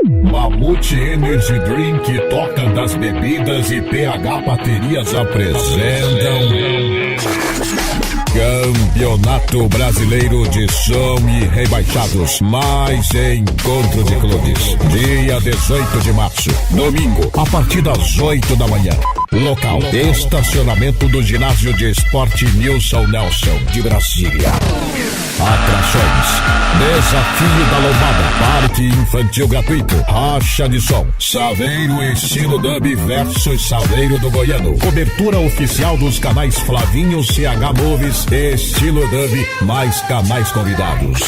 Mamute Energy Drink, Toca das Bebidas e PH Baterias apresentam Campeonato Brasileiro de Som e Rebaixados, mais encontro de clubes. Dia 18 de março, domingo, a partir das 8 da manhã. Local: estacionamento do Ginásio de Esporte Nilson Nelson, de Brasília. Atrações: Desafio da Lombada, parque infantil gratuito, racha de som, Saveiro estilo dub versus Saveiro do Goiano, cobertura oficial dos canais Flavinho, CH Moves, estilo dub, mais canais convidados.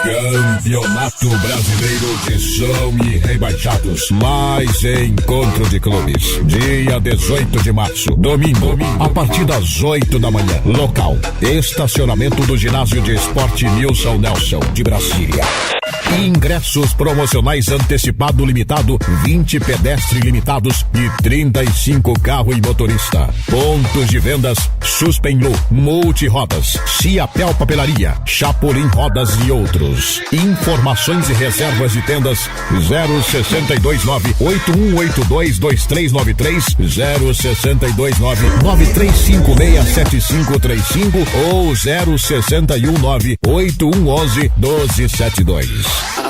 Campeonato Brasileiro de Som e Rebaixados, mais encontro de clubes. Dia 18 de março, domingo, a partir das 8 da manhã. Local: estacionamento do Ginásio de Esporte Nilson Nelson, de Brasília. Ingressos promocionais antecipado limitado, 20 pedestres limitados e 35 carro e motorista. Pontos de vendas: Suspenlu, Multirodas, Ciapel Papelaria, Chapolin Rodas e outros. Informações e reservas de tendas: 0629-8182-2393, 0629-9356-7535 ou 0619-8111-1272.